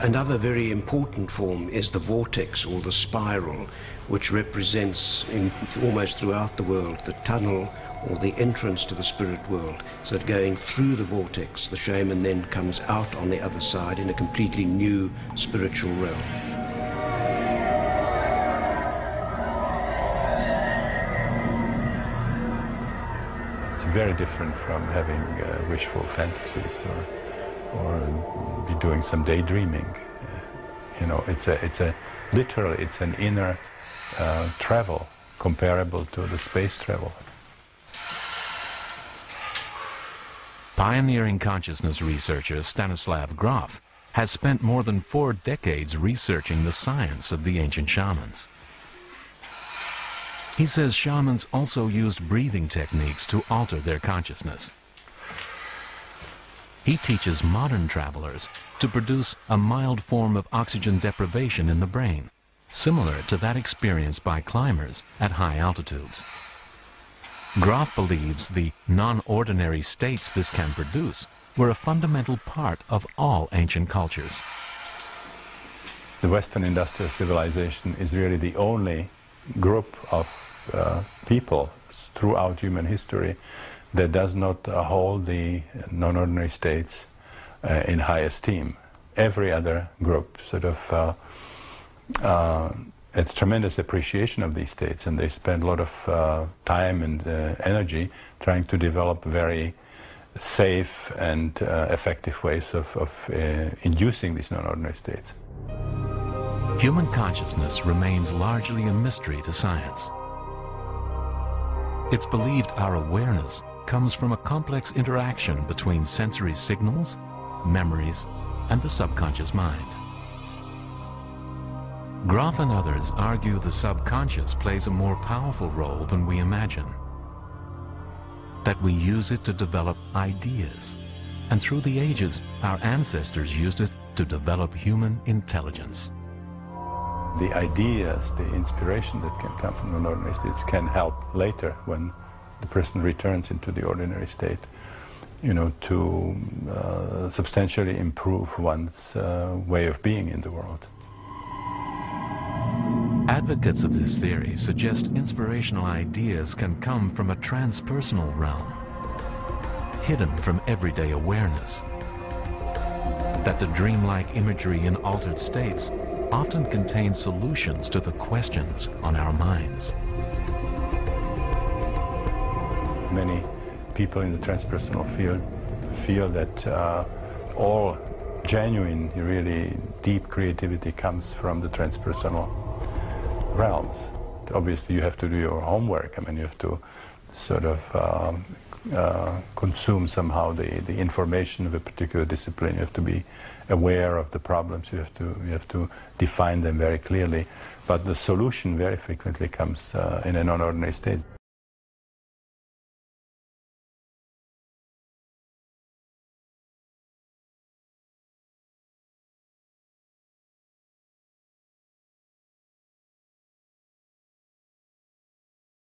Another very important form is the vortex or the spiral, which represents almost throughout the world the tunnel or the entrance to the spirit world. So that going through the vortex, the shaman then comes out on the other side in a completely new spiritual realm. It's very different from having wishful fantasies or be doing some daydreaming. You know, it's literally an inner travel comparable to the space travel. Pioneering consciousness researcher Stanislav Grof has spent more than 4 decades researching the science of the ancient shamans. He says shamans also used breathing techniques to alter their consciousness. He teaches modern travelers to produce a mild form of oxygen deprivation in the brain, similar to that experienced by climbers at high altitudes. Grof believes the non-ordinary states this can produce were a fundamental part of all ancient cultures. The Western industrial civilization is really the only group of people throughout human history that does not hold the non-ordinary states in high esteem. Every other group sort of a tremendous appreciation of these states, and they spend a lot of time and energy trying to develop very safe and effective ways of inducing these non-ordinary states. Human consciousness remains largely a mystery to science. It's believed our awareness comes from a complex interaction between sensory signals, memories, and the subconscious mind. Grof and others argue the subconscious plays a more powerful role than we imagine. That we use it to develop ideas, and through the ages, our ancestors used it to develop human intelligence. The ideas, the inspiration that can come from non-ordinary states can help later when the person returns into the ordinary state, you know, to substantially improve one's way of being in the world. Advocates of this theory suggest inspirational ideas can come from a transpersonal realm, hidden from everyday awareness. That the dreamlike imagery in altered states often contains solutions to the questions on our minds. Many people in the transpersonal field feel that all genuine, really deep creativity comes from the transpersonal realms. Obviously, you have to do your homework. I mean, you have to sort of consume somehow the information of a particular discipline. You have to be aware of the problems. You have to define them very clearly. But the solution very frequently comes in a non-ordinary state.